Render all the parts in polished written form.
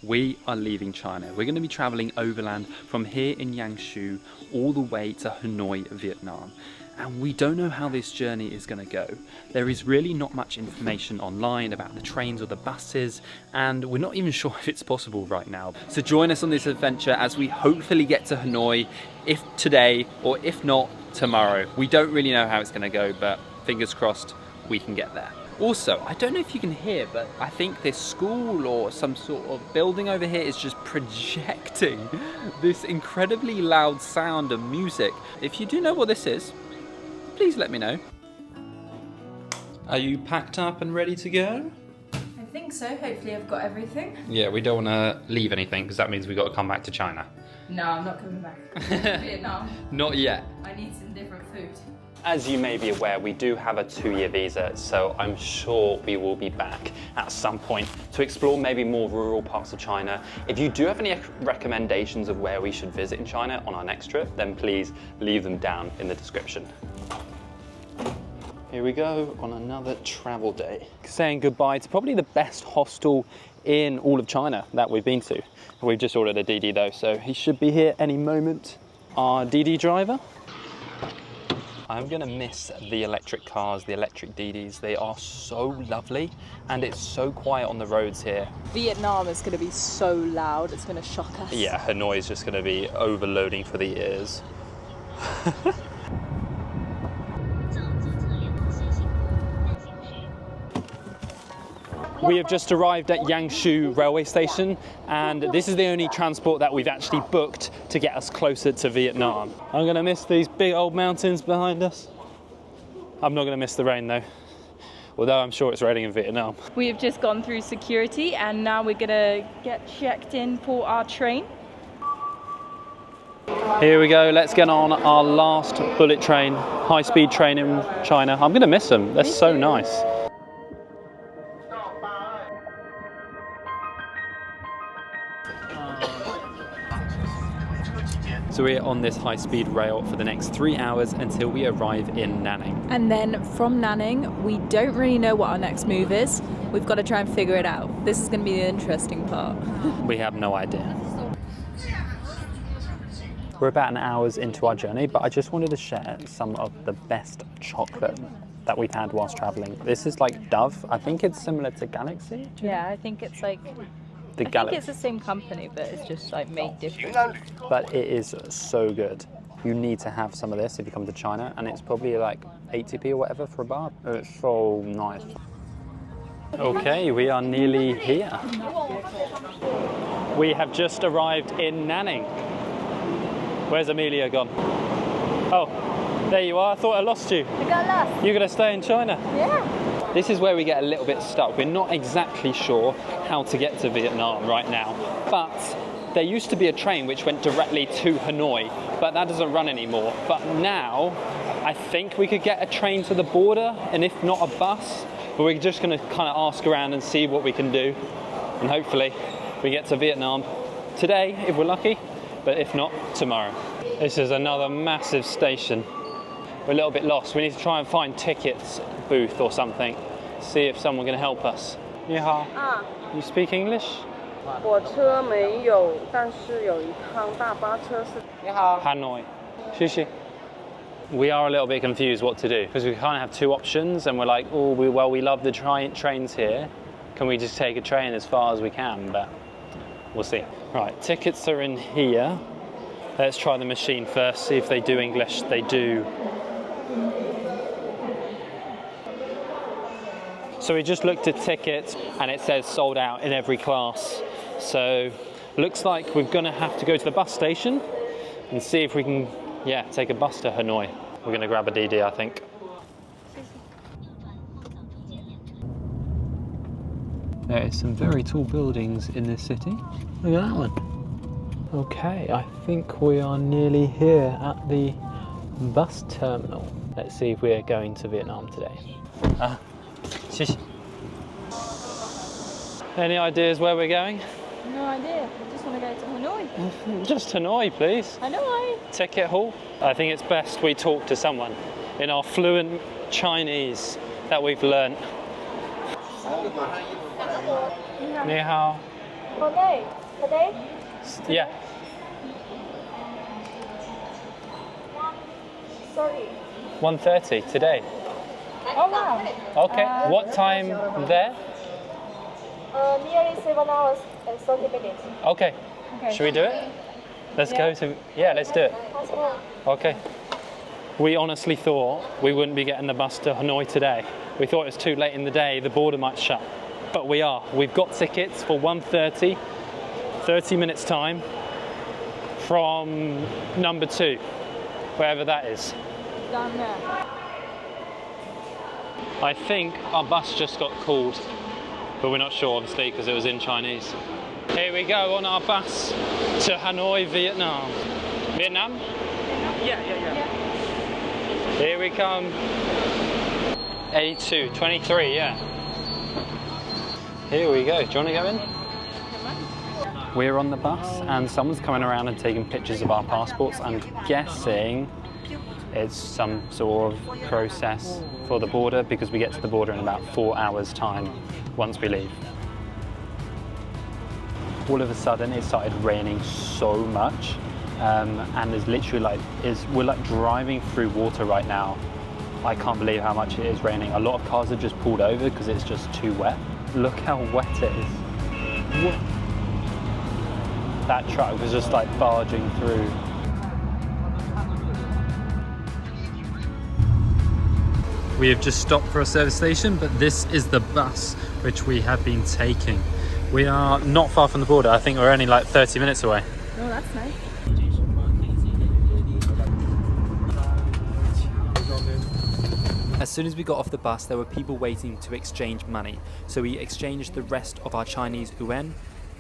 We are leaving China. We're going to be traveling overland from here in Yangshuo all the way to Hanoi, Vietnam. And we don't know how this journey is going to go. There is really not much information online about the trains or the buses, and we're not even sure if it's possible right now. So join us on this adventure as we hopefully get to Hanoi, if today or if not tomorrow. We don't really know how it's going to go, but fingers crossed we can get there. Also, I don't know if you can hear, but I think this school or some sort of building over here is just projecting this incredibly loud sound of music. If you do know what this is, please let me know. Are you packed up and ready to go? I think so. Hopefully I've got everything. Yeah, we don't want to leave anything because that means we've got to come back to China. No, I'm not coming back. Vietnam. Not yet. I need some different food. As you may be aware, we do have a 2-year visa, so I'm sure we will be back at some point to explore maybe more rural parts of China. If you do have any recommendations of where we should visit in China on our next trip, then please leave them down in the description. Here we go on another travel day. Saying goodbye to probably the best hostel in all of China that we've been to. We've just ordered a DD though, so he should be here any moment. Our DD driver. I'm gonna miss the electric cars, the electric DDs. They are so lovely and it's so quiet on the roads here. Vietnam is going to be so loud, it's going to shock us. Yeah, Hanoi is just gonna be overloading for the ears. We have just arrived at Yangshuo railway station, and this is the only transport that we've actually booked to get us closer to Vietnam. I'm gonna miss these big old mountains behind us. I'm not gonna miss the rain though, although I'm sure it's raining in Vietnam. We have just gone through security and now we're going to get checked in for our train. Here we go, let's get on our last bullet train, high-speed train in China. I'm gonna miss them, they're so nice. So we're on this high-speed rail for the next 3 hours until we arrive in Nanning. And then from Nanning, we don't really know what our next move is. We've got to try and figure it out. This is going to be the interesting part. We have no idea. We're about an hour's into our journey, but I just wanted to share some of the best chocolate that we've had whilst traveling. This is like Dove. I think it's similar to Galaxy. Yeah, I think it's like... I think it's the same company, but it's just like made different. But it is so good. You need to have some of this if you come to China, and it's probably like 80p or whatever for a bar. It's so nice. Okay, we are nearly here. We have just arrived in Nanning. Where's Amelia gone? Oh, there you are. I thought I lost you. I got lost. You're gonna stay in China? Yeah. This is where we get a little bit stuck. We're not exactly sure how to get to Vietnam right now, but there used to be a train which went directly to Hanoi, but that doesn't run anymore. But now, I think we could get a train to the border, and if not a bus, but we're just gonna kind of ask around and see what we can do. And hopefully we get to Vietnam today, if we're lucky, but if not, tomorrow. This is another massive station. We're a little bit lost. We need to try and find tickets booth or something. See if someone can help us. 你好. You speak English? 火车没有，但是有一趟大巴车是。你好。 Hanoi. 谢谢. We are a little bit confused what to do because we kind of have two options, and we're like, oh, we love the trains here. Can we just take a train as far as we can? But we'll see. Right, tickets are in here. Let's try the machine first, see if they do English. They do. So we just looked at tickets and it says sold out in every class. So looks like we're gonna have to go to the bus station and see if we can, take a bus to Hanoi. We're gonna grab a DD, I think. There is some very tall buildings in this city. Look at that one. Okay, I think we are nearly here at the bus terminal. Let's see if we're going to Vietnam today. Any ideas where we're going? No idea. I just want to go to Hanoi. Just Hanoi, please. Hanoi. Ticket hall. I think it's best we talk to someone in our fluent Chinese that we've learnt. 你好. Hanoi today? Yeah. Sorry. 1:30 today. Oh wow. Okay. What time there? Nearly 7 hours and 30 minutes. Okay. Should we do it? Let's go to. Yeah, let's do it. Let's go. Okay. We honestly thought we wouldn't be getting the bus to Hanoi today. We thought it was too late in the day, the border might shut. But we are. We've got tickets for 1:30, 30 minutes time from number 2, wherever that is. Down there. I think our bus just got called, but we're not sure obviously because it was in Chinese. Here we go on our bus to Hanoi, Vietnam. Vietnam? Yeah. Here we come. A2, 23, yeah. Here we go. Do you want to go in? We're on the bus and someone's coming around and taking pictures of our passports. I'm guessing it's some sort of process for the border because we get to the border in about 4 hours' time once we leave. All of a sudden it started raining so much and there's literally we're like driving through water right now. I can't believe how much it is raining. A lot of cars have just pulled over because it's just too wet. Look how wet it is. What? That truck was just like barging through. We have just stopped for a service station, but this is the bus which we have been taking. We are not far from the border. I think we're only like 30 minutes away. Oh, that's nice. As soon as we got off the bus, there were people waiting to exchange money. So we exchanged the rest of our Chinese yuan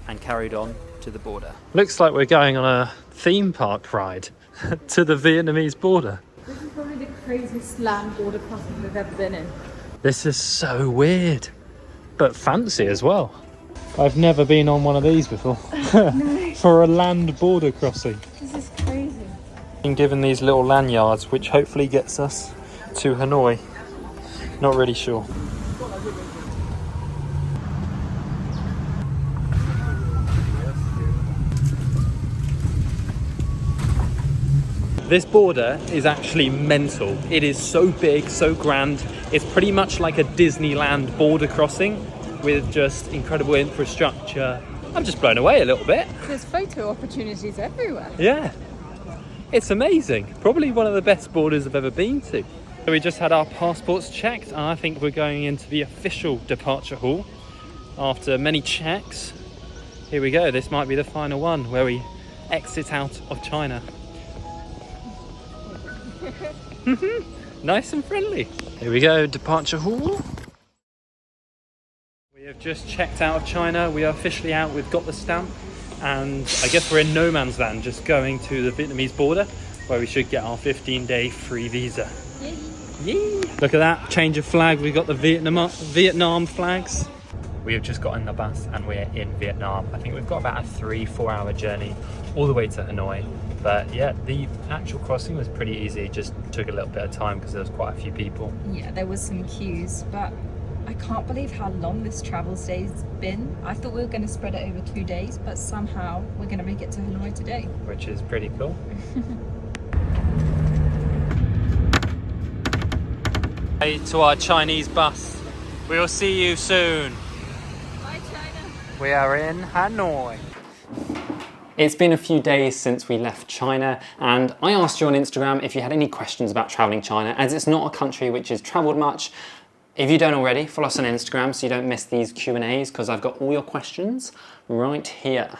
and carried on to the border. Looks like we're going on a theme park ride to the Vietnamese border. This is probably the craziest land border crossing we've ever been in. This is so weird, but fancy as well. I've never been on one of these before. No. For a land border crossing. This is crazy. Been given these little lanyards, which hopefully gets us to Hanoi. Not really sure. This border is actually mental. It is so big, so grand. It's pretty much like a Disneyland border crossing with just incredible infrastructure. I'm just blown away a little bit. There's photo opportunities everywhere. Yeah, it's amazing. Probably one of the best borders I've ever been to. So we just had our passports checked and I think we're going into the official departure hall after many checks. Here we go. This might be the final one where we exit out of China. Nice and friendly. Here we go, departure hall. We have just checked out of China. We are officially out. We've got the stamp and I guess we're in no man's land, just going to the Vietnamese border where we should get our 15-day free visa. Yay. Look at that, change of flag. We've got the Vietnam flags. We have just got in the bus and we're in Vietnam. I think we've got about a 3-4 hour journey all the way to Hanoi. But yeah, the actual crossing was pretty easy. It just took a little bit of time because there was quite a few people. Yeah, there was some queues, but I can't believe how long this travel day's been. I thought we were going to spread it over 2 days, but somehow we're going to make it to Hanoi today. Which is pretty cool. Hey, to our Chinese bus. We will see you soon. Bye, China. We are in Hanoi. It's been a few days since we left China and I asked you on Instagram if you had any questions about travelling China, as it's not a country which is travelled much. If you don't already, follow us on Instagram so you don't miss these Q&As because I've got all your questions right here.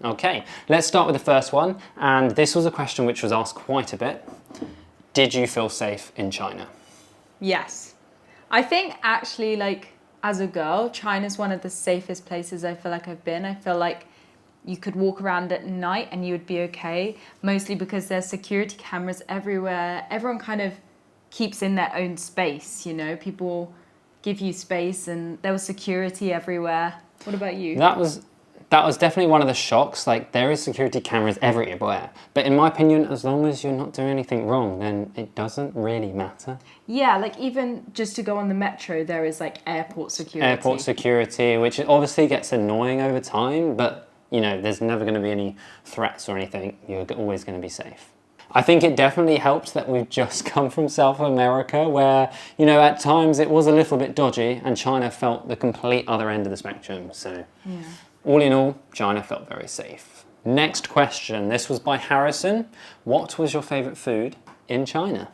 Okay, let's start with the first one, and this was a question which was asked quite a bit. Did you feel safe in China? Yes. I think actually, like, as a girl, China's one of the safest places I feel like I've been. I feel like you could walk around at night and you would be okay, mostly because there's security cameras everywhere. Everyone kind of keeps in their own space, you know, people give you space and there was security everywhere. What about you? That was definitely one of the shocks. Like, there is security cameras everywhere, but in my opinion, as long as you're not doing anything wrong, then it doesn't really matter. Yeah, like even just to go on the metro, there is like airport security. Airport security, which obviously gets annoying over time, but you know, there's never going to be any threats or anything. You're always going to be safe. I think it definitely helped that we've just come from South America where, you know, at times it was a little bit dodgy and China felt the complete other end of the spectrum. So all in all, China felt very safe. Next question. This was by Harrison. What was your favourite food in China?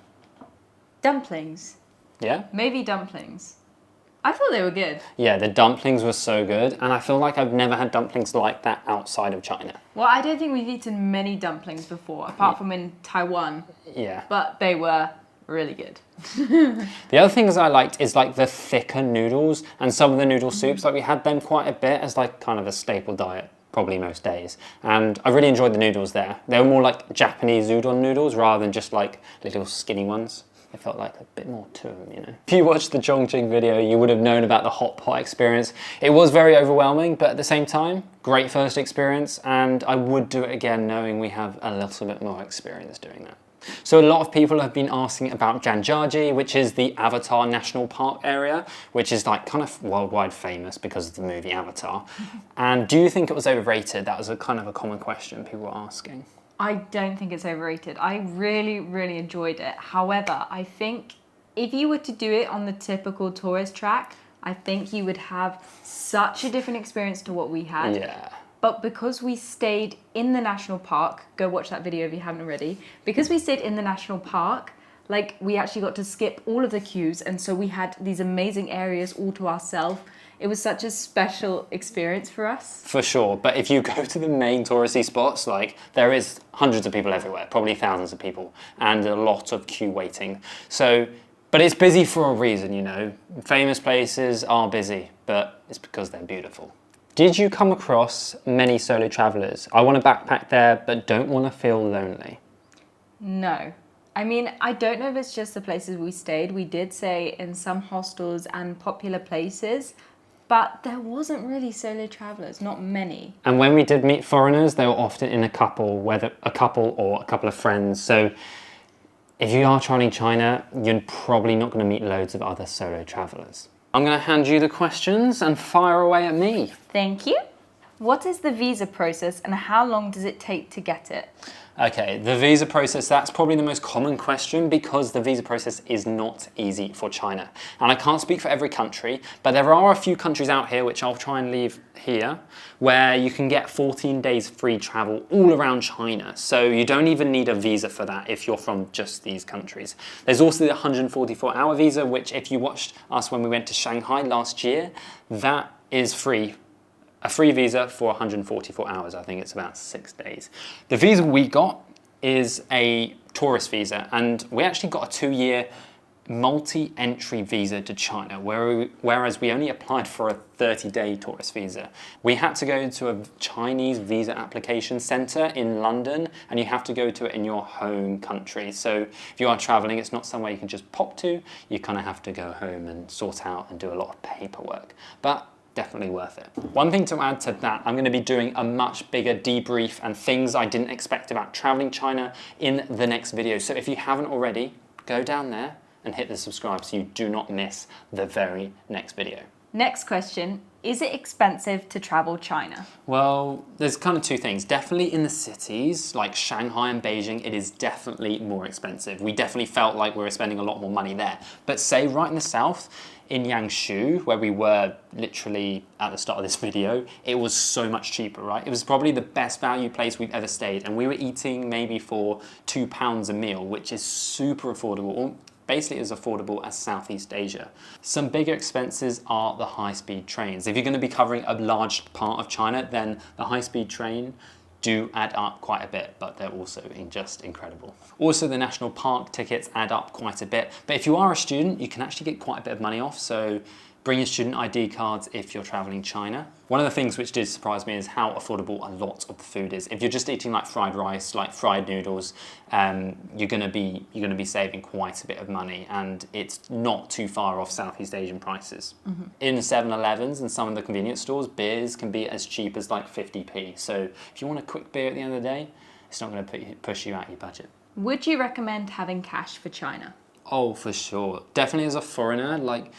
Dumplings. Yeah? Maybe dumplings. I thought they were good. Yeah, the dumplings were so good, and I feel like I've never had dumplings like that outside of China. Well, I don't think we've eaten many dumplings before, apart from in Taiwan. Yeah. But they were really good. The other things I liked is like the thicker noodles and some of the noodle soups. Like we had them quite a bit as like kind of a staple diet, probably most days. And I really enjoyed the noodles there. They were more like Japanese udon noodles rather than just like little skinny ones. It felt like a bit more to them, you know. If you watched the Chongqing video, you would have known about the hot pot experience. It was very overwhelming, but at the same time, great first experience, and I would do it again knowing we have a little bit more experience doing that. So a lot of people have been asking about Zhangjiajie, which is the Avatar National Park area, which is like kind of worldwide famous because of the movie Avatar. And do you think it was overrated? That was a kind of a common question people were asking. I don't think it's overrated. I really, really enjoyed it. However, I think if you were to do it on the typical tourist track, I think you would have such a different experience to what we had. Yeah. But because we stayed in the national park, go watch that video if you haven't already. Because we stayed in the national park, like we actually got to skip all of the queues, and so we had these amazing areas all to ourselves. It was such a special experience for us. For sure, but if you go to the main touristy spots, like there is hundreds of people everywhere, probably thousands of people, and a lot of queue waiting. So, but it's busy for a reason, you know. Famous places are busy, but it's because they're beautiful. Did you come across many solo travelers? I want to backpack there, but don't want to feel lonely. No. I mean, I don't know if it's just the places we stayed. We did stay in some hostels and popular places, but there wasn't really solo travelers, not many. And when we did meet foreigners, they were often in a couple, whether a couple or a couple of friends. So if you are traveling China, you're probably not going to meet loads of other solo travelers. I'm going to hand you the questions and fire away at me. Thank you. What is the visa process and how long does it take to get it? Okay, the visa process, that's probably the most common question because the visa process is not easy for China. And I can't speak for every country, but there are a few countries out here, which I'll try and leave here, where you can get 14 days free travel all around China. So you don't even need a visa for that if you're from just these countries. There's also the 144-hour visa, which if you watched us when we went to Shanghai last year, that is free. A free visa for 144 hours. I think it's about 6 days. The visa we got is a tourist visa, and we actually got a 2-year multi-entry visa to China, whereas we only applied for a 30-day tourist visa. We had to go to a Chinese visa application center in London, and you have to go to it in your home country. So if you are traveling, it's not somewhere you can just pop to. You kind of have to go home and sort out and do a lot of paperwork. But definitely worth it. One thing to add to that, I'm going to be doing a much bigger debrief and things I didn't expect about traveling China in the next video. So if you haven't already, go down there and hit the subscribe so you do not miss the very next video. Next question, is it expensive to travel China? Well, there's kind of two things. Definitely in the cities like Shanghai and Beijing, it is definitely more expensive. We definitely felt like we were spending a lot more money there. But say right in the south, in Yangshuo, where we were literally at the start of this video, it was so much cheaper, right? It was probably the best value place we've ever stayed, and we were eating maybe for £2 a meal, which is super affordable, basically as affordable as Southeast Asia. Some bigger expenses are the high-speed trains. If you're going to be covering a large part of China, then the high-speed train do add up quite a bit, but they're also just incredible. Also, the national park tickets add up quite a bit, but if you are a student, you can actually get quite a bit of money off, so bring your student ID cards if you're traveling China. One of the things which did surprise me is how affordable a lot of the food is. If you're just eating like fried rice, like fried noodles, you're gonna be saving quite a bit of money, and it's not too far off Southeast Asian prices. In 7-Elevens and some of the convenience stores, beers can be as cheap as like 50p. So if you want a quick beer at the end of the day, it's not gonna push you out your budget. Would you recommend having cash for China? Oh, for sure. Definitely as a foreigner, like,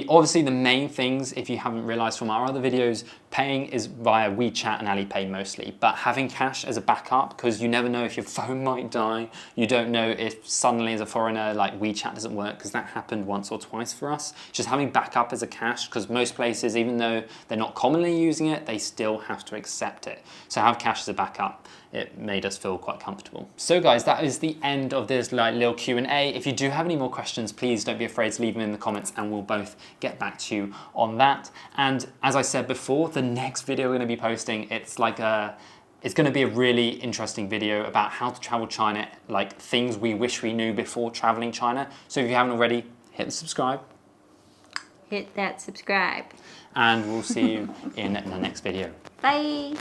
obviously the main things, if you haven't realized from our other videos, paying is via WeChat and Alipay mostly, but having cash as a backup, because you never know if your phone might die, you don't know if suddenly as a foreigner like WeChat doesn't work, because that happened once or twice for us. Just having backup as a cash, because most places, even though they're not commonly using it, they still have to accept it. So have cash as a backup. It made us feel quite comfortable. So guys, that is the end of this like little Q&A. If you do have any more questions, please don't be afraid to leave them in the comments and we'll both get back to you on that. And as I said before, the next video we're going to be posting, it's going to be a really interesting video about how to travel China, like things we wish we knew before traveling China. So if you haven't already, hit the subscribe. Hit that subscribe. And we'll see you in the next video. Bye.